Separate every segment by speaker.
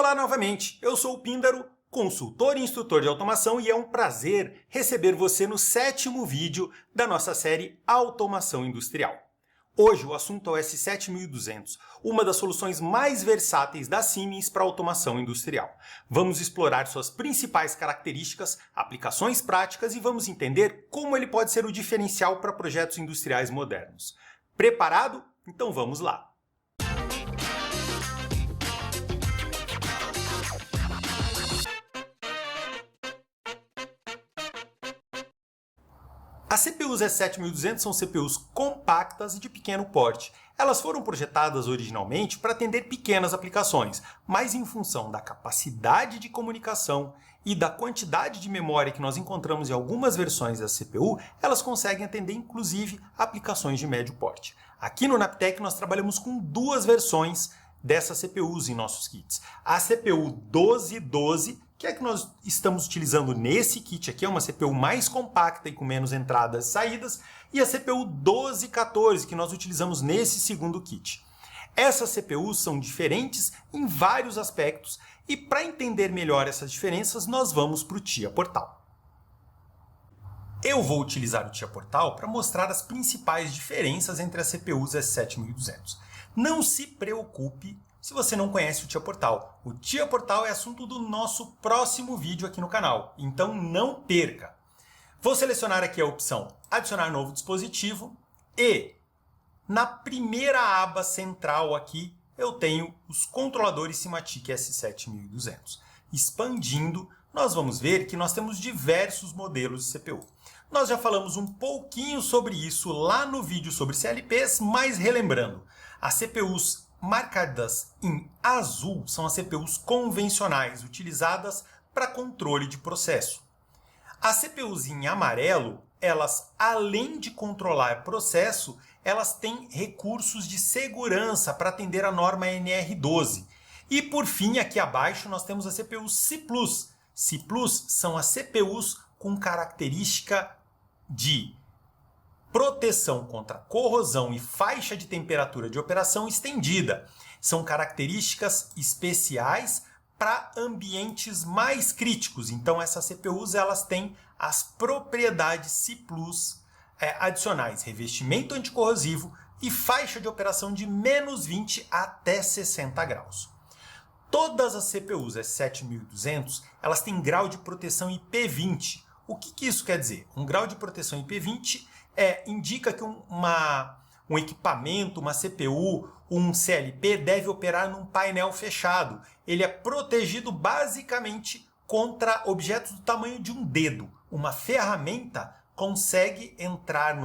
Speaker 1: Olá novamente, eu sou o Píndaro, consultor e instrutor de automação e é um prazer receber você no 7º vídeo da nossa série Automação Industrial. Hoje o assunto é o S7200, uma das soluções mais versáteis da Siemens para automação industrial. Vamos explorar suas principais características, aplicações práticas e vamos entender como ele pode ser o diferencial para projetos industriais modernos. Preparado? Então vamos lá! As CPUs S7200 são CPUs compactas e de pequeno porte. Elas foram projetadas originalmente para atender pequenas aplicações, mas em função da capacidade de comunicação e da quantidade de memória que nós encontramos em algumas versões da CPU, elas conseguem atender inclusive aplicações de médio porte. Aqui no Naptec nós trabalhamos com duas versões dessas CPUs em nossos kits. A CPU 1212, que é a que nós estamos utilizando nesse kit aqui, é uma CPU mais compacta e com menos entradas e saídas, e a CPU 1214, que nós utilizamos nesse segundo kit. Essas CPUs são diferentes em vários aspectos, e para entender melhor essas diferenças, nós vamos para o TIA Portal. Eu vou utilizar o TIA Portal para mostrar as principais diferenças entre as CPUs S7200. Não se preocupe se você não conhece o TIA Portal. O TIA Portal é assunto do nosso próximo vídeo aqui no canal, então não perca. Vou selecionar aqui a opção Adicionar novo dispositivo e na primeira aba central aqui eu tenho os controladores Simatic S7200. Expandindo, nós vamos ver que nós temos diversos modelos de CPU. Nós já falamos um pouquinho sobre isso lá no vídeo sobre CLPs, mas relembrando, as CPUs marcadas em azul são as CPUs convencionais, utilizadas para controle de processo. As CPUs em amarelo, elas, além de controlar processo, elas têm recursos de segurança para atender a norma NR12. E por fim, aqui abaixo, nós temos a CPU C++. C++ são as CPUs com característica de proteção contra corrosão e faixa de temperatura de operação estendida. São características especiais para ambientes mais críticos. Então, essas CPUs elas têm as propriedades C++ adicionais, revestimento anticorrosivo e faixa de operação de menos 20 até 60 graus. Todas as CPUs S7200 elas têm grau de proteção IP20. O que isso quer dizer? Um grau de proteção IP20 indica que um equipamento, uma CPU, um CLP deve operar num painel fechado. Ele é protegido basicamente contra objetos do tamanho de um dedo. Uma ferramenta consegue entrar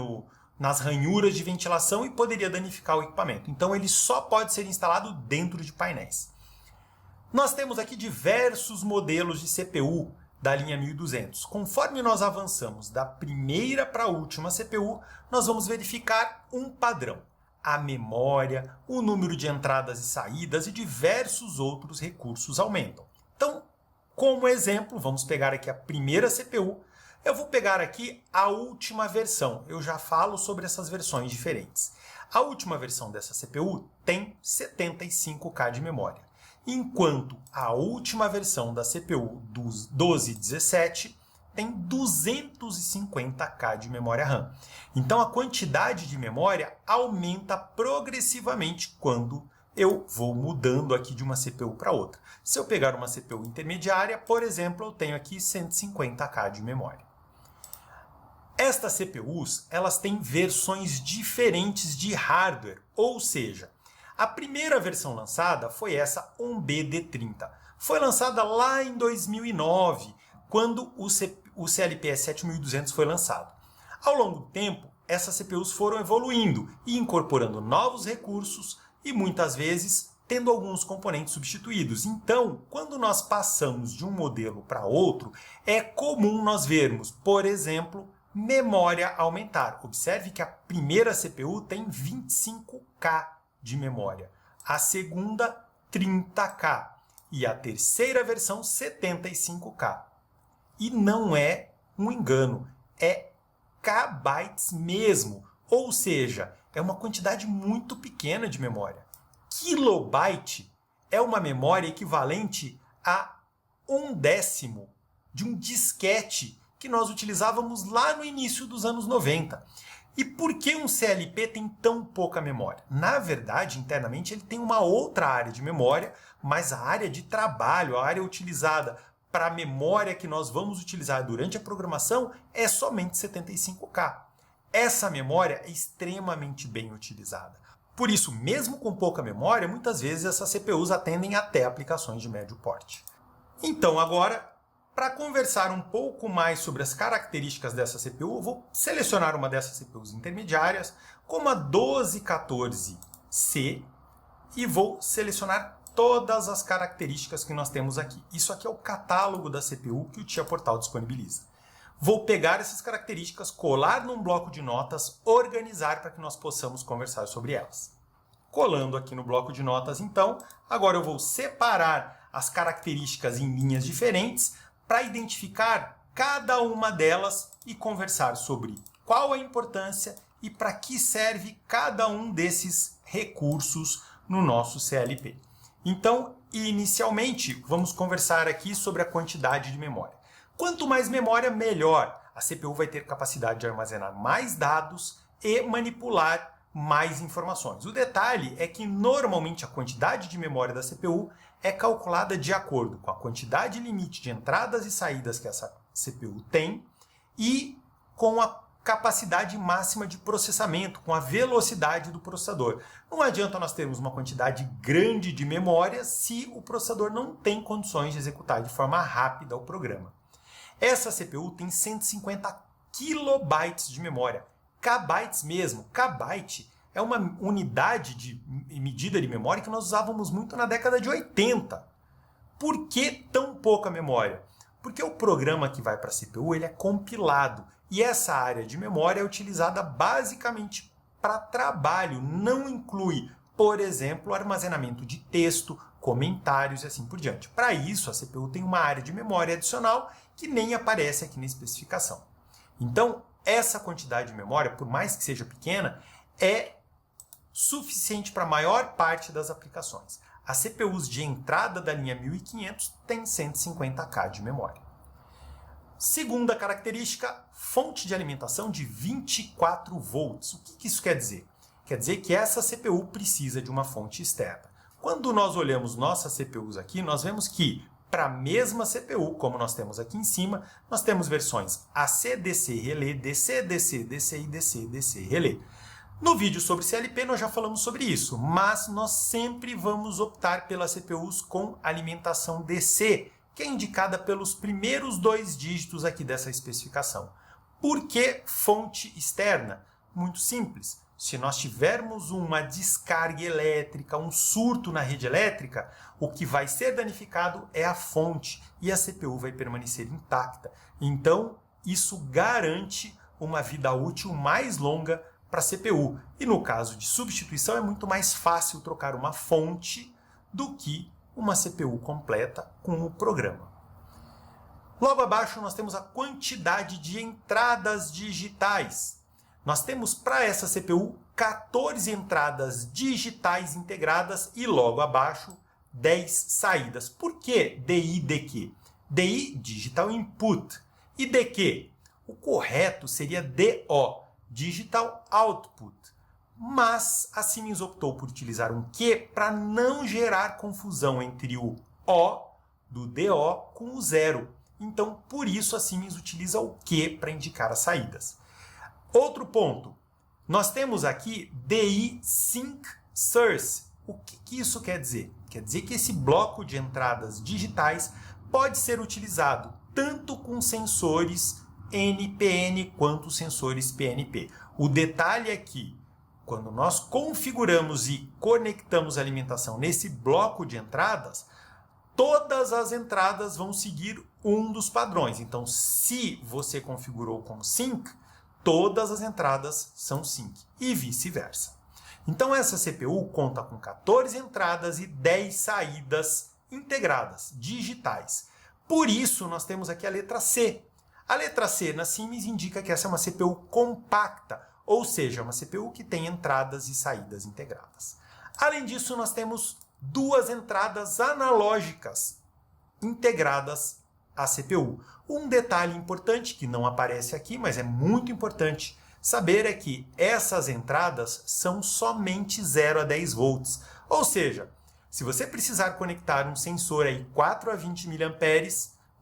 Speaker 1: nas ranhuras de ventilação e poderia danificar o equipamento. Então ele só pode ser instalado dentro de painéis. Nós temos aqui diversos modelos de CPU da linha 1200. Conforme nós avançamos da primeira para a última CPU, nós vamos verificar um padrão. A memória, o número de entradas e saídas e diversos outros recursos aumentam. Então, como exemplo, vamos pegar aqui a primeira CPU. Eu vou pegar aqui a última versão. Eu já falo sobre essas versões diferentes. A última versão dessa CPU tem 75K de memória. Enquanto a última versão da CPU 1217 tem 250K de memória RAM. Então a quantidade de memória aumenta progressivamente quando eu vou mudando aqui de uma CPU para outra. Se eu pegar uma CPU intermediária, por exemplo, eu tenho aqui 150K de memória. Estas CPUs elas têm versões diferentes de hardware, ou seja, a primeira versão lançada foi essa 1BD30. Foi lançada lá em 2009, quando o CLP 7200 foi lançado. Ao longo do tempo, essas CPUs foram evoluindo e incorporando novos recursos e muitas vezes tendo alguns componentes substituídos. Então, quando nós passamos de um modelo para outro, é comum nós vermos, por exemplo, memória aumentar. Observe que a primeira CPU tem 25K de memória, a segunda 30K e a terceira versão 75K. E não é um engano, é kbytes mesmo, ou seja, é uma quantidade muito pequena de memória. Kilobyte é uma memória equivalente a 1/10 de um disquete que nós utilizávamos lá no início dos anos 90. E por que um CLP tem tão pouca memória? Na verdade, internamente, ele tem uma outra área de memória, mas a área de trabalho, a área utilizada para a memória que nós vamos utilizar durante a programação é somente 75K. Essa memória é extremamente bem utilizada. Por isso, mesmo com pouca memória, muitas vezes essas CPUs atendem até aplicações de médio porte. Então, agora, para conversar um pouco mais sobre as características dessa CPU, eu vou selecionar uma dessas CPUs intermediárias, como a 1214C, e vou selecionar todas as características que nós temos aqui. Isso aqui é o catálogo da CPU que o Tia Portal disponibiliza. Vou pegar essas características, colar num bloco de notas, organizar para que nós possamos conversar sobre elas. Colando aqui no bloco de notas, então, agora eu vou separar as características em linhas diferentes para identificar cada uma delas e conversar sobre qual a importância e para que serve cada um desses recursos no nosso CLP. Então, inicialmente, vamos conversar aqui sobre a quantidade de memória. Quanto mais memória, melhor. A CPU vai ter capacidade de armazenar mais dados e manipular mais informações. O detalhe é que, normalmente, a quantidade de memória da CPU é calculada de acordo com a quantidade limite de entradas e saídas que essa CPU tem e com a capacidade máxima de processamento, com a velocidade do processador. Não adianta nós termos uma quantidade grande de memória se o processador não tem condições de executar de forma rápida o programa. Essa CPU tem 150 kilobytes de memória, kbytes mesmo. Kbyte é uma unidade de medida de memória que nós usávamos muito na década de 80. Por que tão pouca memória? Porque o programa que vai para a CPU ele é compilado e essa área de memória é utilizada basicamente para trabalho, não inclui, por exemplo, armazenamento de texto, comentários e assim por diante. Para isso, a CPU tem uma área de memória adicional que nem aparece aqui na especificação. Então, essa quantidade de memória, por mais que seja pequena, é suficiente para a maior parte das aplicações. As CPUs de entrada da linha 1500 têm 150K de memória. Segunda característica, fonte de alimentação de 24 volts. O que isso quer dizer? Quer dizer que essa CPU precisa de uma fonte externa. Quando nós olhamos nossas CPUs aqui, nós vemos que para a mesma CPU, como nós temos aqui em cima, nós temos versões AC, DC, relé, DC, DC, DC e DC, DC, relé. No vídeo sobre CLP nós já falamos sobre isso, mas nós sempre vamos optar pelas CPUs com alimentação DC, que é indicada pelos primeiros 2 dígitos aqui dessa especificação. Por que fonte externa? Muito simples. Se nós tivermos uma descarga elétrica, um surto na rede elétrica, o que vai ser danificado é a fonte e a CPU vai permanecer intacta. Então, isso garante uma vida útil mais longa para a CPU. E no caso de substituição, é muito mais fácil trocar uma fonte do que uma CPU completa com o programa. Logo abaixo, nós temos a quantidade de entradas digitais. Nós temos para essa CPU 14 entradas digitais integradas e logo abaixo 10 saídas. Por que DI DQ? DI, Digital Input. E DQ? O correto seria DO, Digital Output. Mas a Siemens optou por utilizar um Q para não gerar confusão entre o O do DO com o 0. Então, por isso a Siemens utiliza o Q para indicar as saídas. Outro ponto, nós temos aqui DI Sync Source. O que isso quer dizer? Quer dizer que esse bloco de entradas digitais pode ser utilizado tanto com sensores NPN quanto sensores PNP. O detalhe é que, quando nós configuramos e conectamos a alimentação nesse bloco de entradas, todas as entradas vão seguir um dos padrões. Então, se você configurou como Sync, todas as entradas são Sync e vice-versa. Então, essa CPU conta com 14 entradas e 10 saídas integradas, digitais. Por isso, nós temos aqui a letra C. A letra C na Siemens indica que essa é uma CPU compacta, ou seja, uma CPU que tem entradas e saídas integradas. Além disso, nós temos 2 entradas analógicas integradas à CPU. Um detalhe importante que não aparece aqui, mas é muito importante saber é que essas entradas são somente 0 a 10 volts. Ou seja, se você precisar conectar um sensor aí 4 a 20 mA,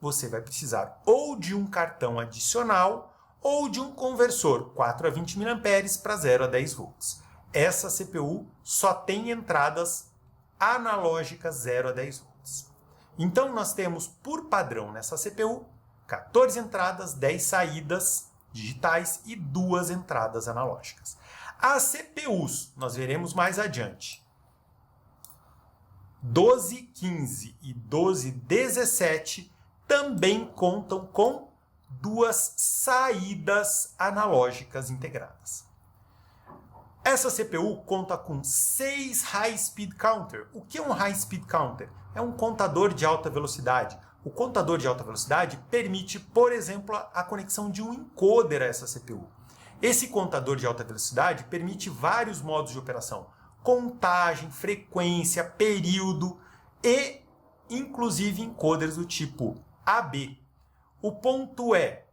Speaker 1: você vai precisar ou de um cartão adicional ou de um conversor 4 a 20 mA para 0 a 10 volts. Essa CPU só tem entradas analógicas 0 a 10 volts. Então nós temos por padrão nessa CPU 14 entradas, 10 saídas digitais e 2 entradas analógicas. As CPUs, nós veremos mais adiante, 1215 e 1217 também contam com 2 saídas analógicas integradas. Essa CPU conta com 6 High Speed Counter. O que é um High Speed Counter? É um contador de alta velocidade. O contador de alta velocidade permite, por exemplo, a conexão de um encoder a essa CPU. Esse contador de alta velocidade permite vários modos de operação: contagem, frequência, período e, inclusive, encoders do tipo AB. O ponto é,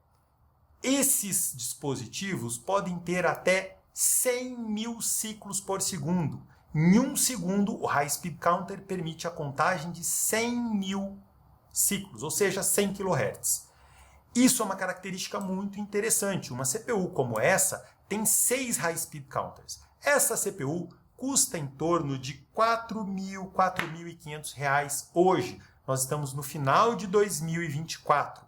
Speaker 1: esses dispositivos podem ter até 100 mil ciclos por segundo. Em 1 segundo, o High Speed Counter permite a contagem de 100 mil ciclos, ou seja, 100 kHz. Isso é uma característica muito interessante. Uma CPU como essa tem 6 High Speed Counters. Essa CPU custa em torno de R$ 4.000, R$ 4.500 hoje. Nós estamos no final de 2024.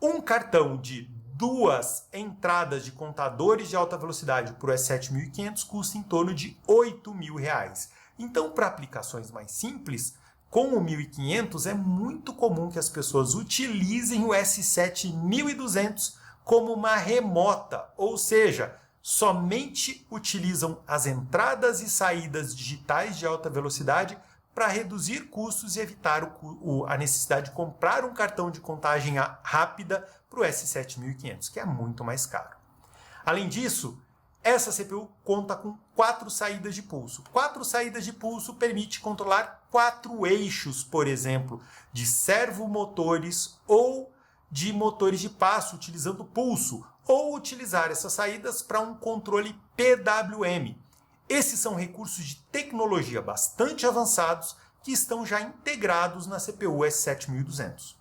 Speaker 1: Um cartão de 2 entradas de contadores de alta velocidade por S7500 custa em torno de R$ 8.000. Então, para aplicações mais simples, com o 1500 é muito comum que as pessoas utilizem o S7200 como uma remota, ou seja, somente utilizam as entradas e saídas digitais de alta velocidade para reduzir custos e evitar a necessidade de comprar um cartão de contagem rápida para o S7500, que é muito mais caro. Além disso, essa CPU conta com 4 saídas de pulso. 4 saídas de pulso permite controlar 4 eixos, por exemplo, de servomotores ou de motores de passo utilizando pulso, ou utilizar essas saídas para um controle PWM. Esses são recursos de tecnologia bastante avançados que estão já integrados na CPU S7200.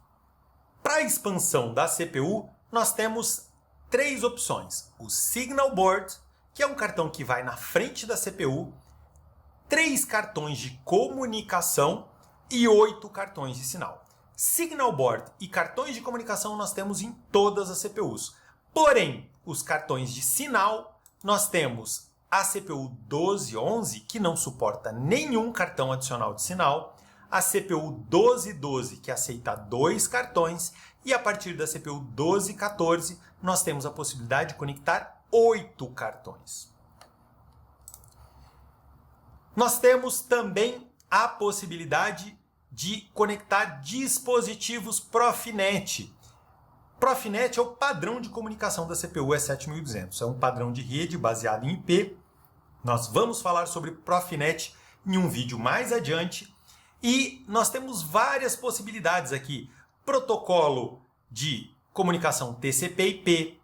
Speaker 1: Para a expansão da CPU, nós temos 3 opções. O Signal Board, que é um cartão que vai na frente da CPU, 3 cartões de comunicação e 8 cartões de sinal. Signal Board e cartões de comunicação nós temos em todas as CPUs. Porém, os cartões de sinal, nós temos a CPU 1211, que não suporta nenhum cartão adicional de sinal, a CPU 1212, que aceita 2 cartões, e a partir da CPU 1214, nós temos a possibilidade de conectar 8 cartões. Nós temos também a possibilidade de conectar dispositivos Profinet. Profinet é o padrão de comunicação da CPU S7200. É um padrão de rede baseado em IP. Nós vamos falar sobre Profinet em um vídeo mais adiante. E nós temos várias possibilidades aqui. Protocolo de comunicação TCP/IP,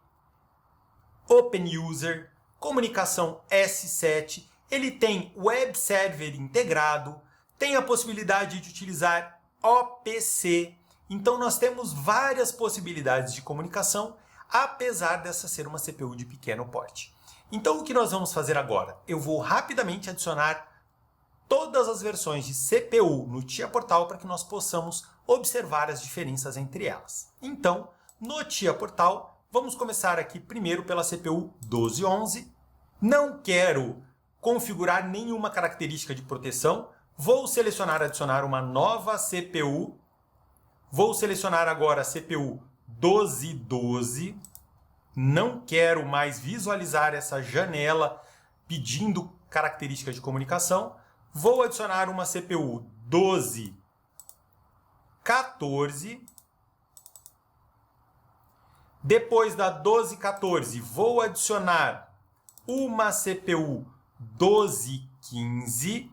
Speaker 1: Open User, comunicação S7. Ele tem web server integrado, tem a possibilidade de utilizar OPC. Então nós temos várias possibilidades de comunicação, apesar dessa ser uma CPU de pequeno porte. Então o que nós vamos fazer agora? Eu vou rapidamente adicionar todas as versões de CPU no TIA Portal para que nós possamos observar as diferenças entre elas. Então, no TIA Portal, vamos começar aqui primeiro pela CPU 1211. Não quero configurar nenhuma característica de proteção. Vou selecionar adicionar uma nova CPU. Vou selecionar agora a CPU 1212. Não quero mais visualizar essa janela pedindo características de comunicação. Vou adicionar uma CPU 1214. Depois da 1214, vou adicionar uma CPU 1215.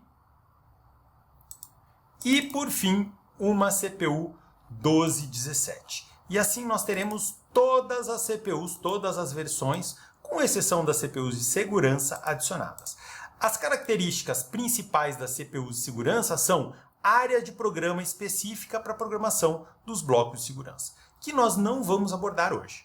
Speaker 1: e, por fim, uma CPU 1217. E assim nós teremos todas as CPUs, todas as versões, com exceção das CPUs de segurança adicionadas. As características principais das CPUs de segurança são área de programa específica para a programação dos blocos de segurança, que nós não vamos abordar hoje.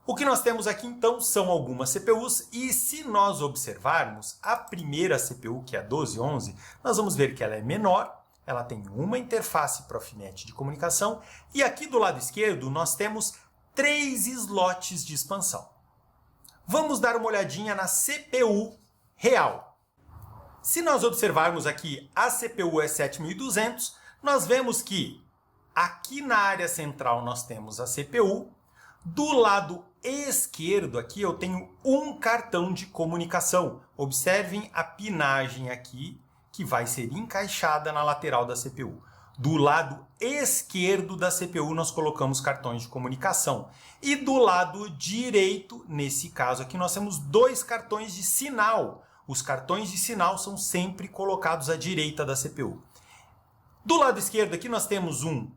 Speaker 1: O que nós temos aqui então são algumas CPUs e se nós observarmos a primeira CPU, que é a 1211, nós vamos ver que ela é menor, ela tem uma interface Profinet de comunicação e aqui do lado esquerdo nós temos 3 slots de expansão. Vamos dar uma olhadinha na CPU real. Se nós observarmos aqui a CPU E7200, nós vemos que aqui na área central nós temos a CPU, do lado esquerdo aqui eu tenho um cartão de comunicação. Observem a pinagem aqui, que vai ser encaixada na lateral da CPU. Do lado esquerdo da CPU nós colocamos cartões de comunicação. E do lado direito, nesse caso aqui, nós temos 2 cartões de sinal. Os cartões de sinal são sempre colocados à direita da CPU. Do lado esquerdo aqui nós temos um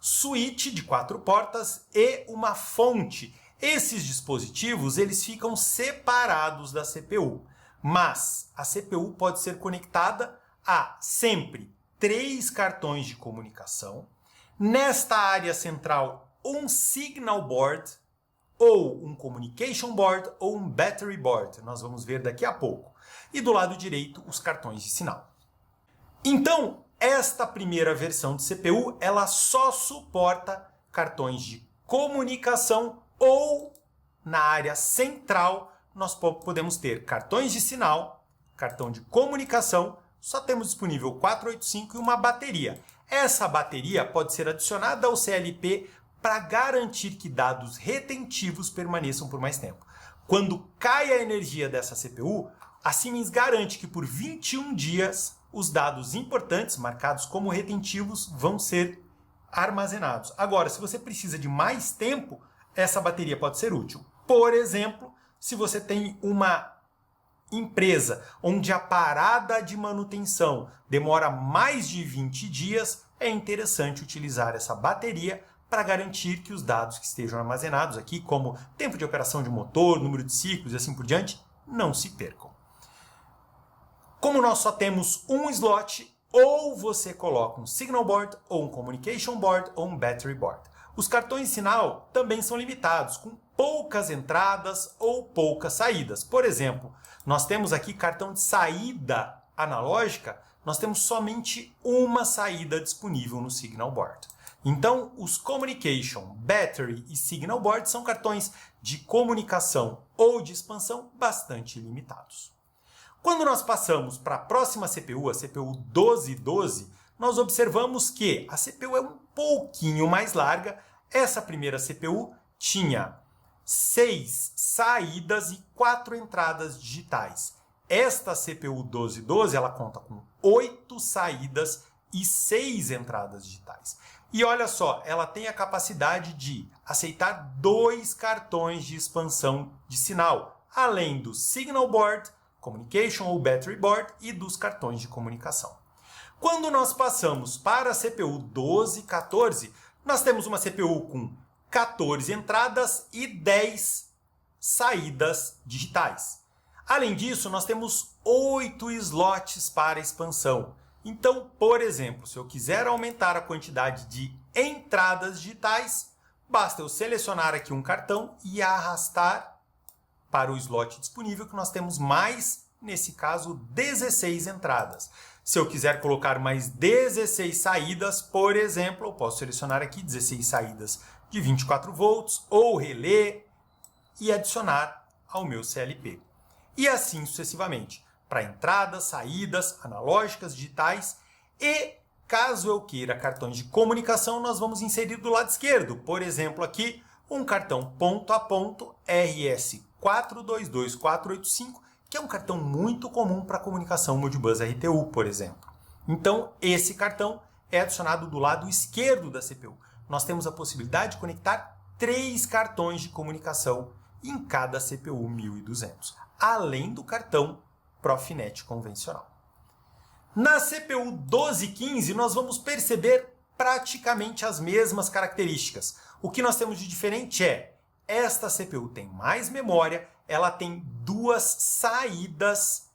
Speaker 1: switch de 4 portas e uma fonte. Esses dispositivos eles ficam separados da CPU. Mas a CPU pode ser conectada a sempre 3 cartões de comunicação. Nesta área central, um signal board, ou um communication board, ou um battery board. Nós vamos ver daqui a pouco. E do lado direito, os cartões de sinal. Então, esta primeira versão de CPU, ela só suporta cartões de comunicação ou na área central nós podemos ter cartões de sinal, cartão de comunicação, só temos disponível 485 e uma bateria. Essa bateria pode ser adicionada ao CLP para garantir que dados retentivos permaneçam por mais tempo. Quando cai a energia dessa CPU, a Siemens garante que por 21 dias os dados importantes, marcados como retentivos, vão ser armazenados. Agora, se você precisa de mais tempo, essa bateria pode ser útil. Por exemplo, se você tem uma empresa onde a parada de manutenção demora mais de 20 dias, é interessante utilizar essa bateria para garantir que os dados que estejam armazenados aqui, como tempo de operação de motor, número de ciclos e assim por diante, não se percam. Como nós só temos um slot, ou você coloca um signal board, ou um communication board, ou um battery board. Os cartões de sinal também são limitados, com poucas entradas ou poucas saídas. Por exemplo, nós temos aqui cartão de saída analógica, nós temos somente uma saída disponível no signal board. Então, os communication, battery e signal board são cartões de comunicação ou de expansão bastante limitados. Quando nós passamos para a próxima CPU, a CPU 1212, nós observamos que a CPU é um pouquinho mais larga. Essa primeira CPU tinha 6 saídas e 4 entradas digitais. Esta CPU 1212 ela conta com 8 saídas e 6 entradas digitais. E olha só, ela tem a capacidade de aceitar 2 cartões de expansão de sinal, além do signal board, communication ou battery board e dos cartões de comunicação. Quando nós passamos para a CPU 1214, nós temos uma CPU com 14 entradas e 10 saídas digitais. Além disso, nós temos 8 slots para expansão. Então, por exemplo, se eu quiser aumentar a quantidade de entradas digitais, basta eu selecionar aqui um cartão e arrastar para o slot disponível, que nós temos mais, nesse caso, 16 entradas. Se eu quiser colocar mais 16 saídas, por exemplo, eu posso selecionar aqui 16 saídas de 24 volts ou relé e adicionar ao meu CLP. E assim sucessivamente, para entradas, saídas, analógicas, digitais e, caso eu queira cartões de comunicação, nós vamos inserir do lado esquerdo. Por exemplo, aqui, um cartão ponto a ponto RS422485, que é um cartão muito comum para comunicação Modbus RTU, por exemplo. Então, esse cartão é adicionado do lado esquerdo da CPU. Nós temos a possibilidade de conectar 3 cartões de comunicação em cada CPU 1200, além do cartão Profinet convencional. Na CPU 1215, nós vamos perceber praticamente as mesmas características. O que nós temos de diferente é, esta CPU tem mais memória, ela tem duas saídas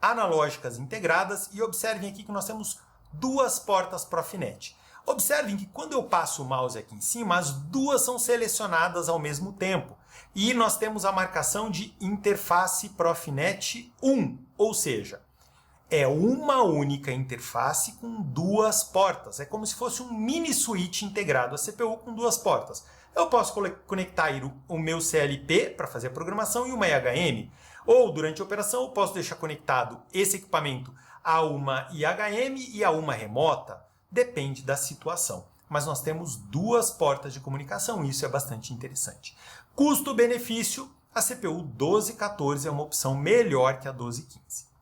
Speaker 1: analógicas integradas e observem aqui que nós temos duas portas Profinet. Observem que quando eu passo o mouse aqui em cima, as duas são selecionadas ao mesmo tempo. E nós temos a marcação de interface Profinet 1, ou seja, é uma única interface com duas portas. É como se fosse um mini switch integrado à CPU com duas portas. Eu posso conectar o meu CLP para fazer a programação e uma IHM. Ou, durante a operação, eu posso deixar conectado esse equipamento a uma IHM e a uma remota. Depende da situação. Mas nós temos duas portas de comunicação, isso é bastante interessante. Custo-benefício, a CPU 1214 é uma opção melhor que a 1215.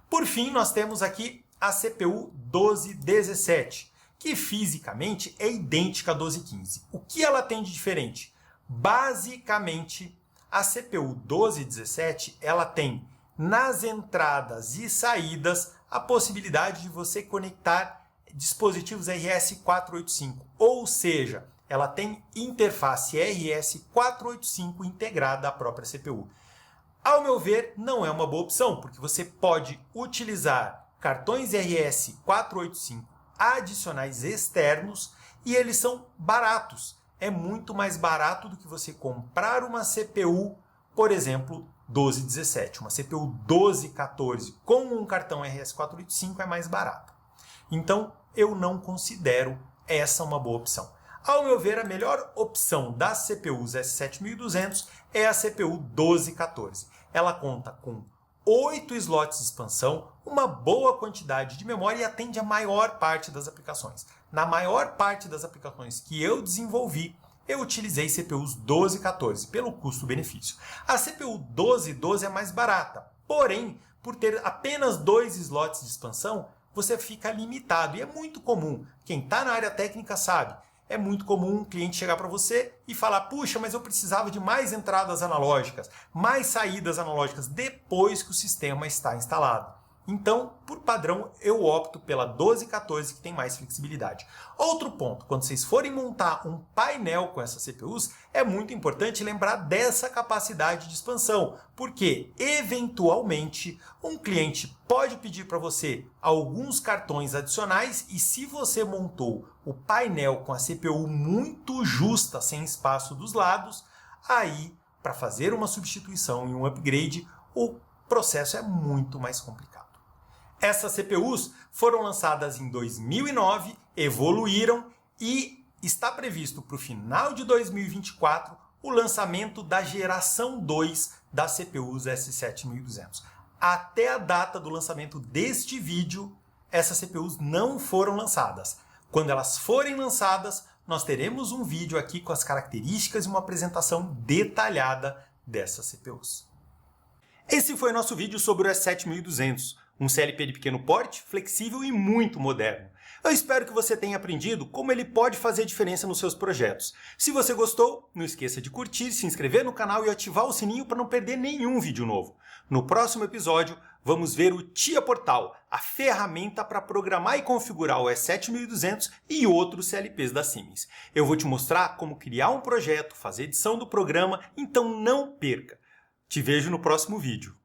Speaker 1: Por fim, nós temos aqui a CPU 1217, que fisicamente é idêntica à 1215. O que ela tem de diferente? Basicamente, a CPU 1217 ela tem nas entradas e saídas a possibilidade de você conectar dispositivos RS485, ou seja, ela tem interface RS485 integrada à própria CPU. Ao meu ver, não é uma boa opção, porque você pode utilizar cartões RS485 adicionais externos e eles são baratos. É muito mais barato do que você comprar uma CPU, por exemplo, 1217. Uma CPU 1214 com um cartão RS485 é mais barato. Então, eu não considero essa uma boa opção. Ao meu ver, a melhor opção das CPUs S7200 é a CPU 1214. Ela conta com 8 slots de expansão, uma boa quantidade de memória e atende a maior parte das aplicações. Na maior parte das aplicações que eu desenvolvi, eu utilizei CPUs 1214 pelo custo-benefício. A CPU 1212 é mais barata, porém, por ter apenas 2 slots de expansão, você fica limitado. E é muito comum, quem está na área técnica sabe, é muito comum um cliente chegar para você e falar: puxa, mas eu precisava de mais entradas analógicas, mais saídas analógicas depois que o sistema está instalado. Então, por padrão, eu opto pela 1214, que tem mais flexibilidade. Outro ponto, quando vocês forem montar um painel com essas CPUs, é muito importante lembrar dessa capacidade de expansão, porque, eventualmente, um cliente pode pedir para você alguns cartões adicionais e se você montou o painel com a CPU muito justa, sem espaço dos lados, aí, para fazer uma substituição e um upgrade, o processo é muito mais complicado. Essas CPUs foram lançadas em 2009, evoluíram e está previsto para o final de 2024 o lançamento da geração 2 das CPUs S7200. Até a data do lançamento deste vídeo, essas CPUs não foram lançadas. Quando elas forem lançadas, nós teremos um vídeo aqui com as características e uma apresentação detalhada dessas CPUs. Esse foi o nosso vídeo sobre o S7200. Um CLP de pequeno porte, flexível e muito moderno. Eu espero que você tenha aprendido como ele pode fazer diferença nos seus projetos. Se você gostou, não esqueça de curtir, se inscrever no canal e ativar o sininho para não perder nenhum vídeo novo. No próximo episódio, vamos ver o TIA Portal, a ferramenta para programar e configurar o S7200 e outros CLPs da Siemens. Eu vou te mostrar como criar um projeto, fazer edição do programa, então não perca! Te vejo no próximo vídeo.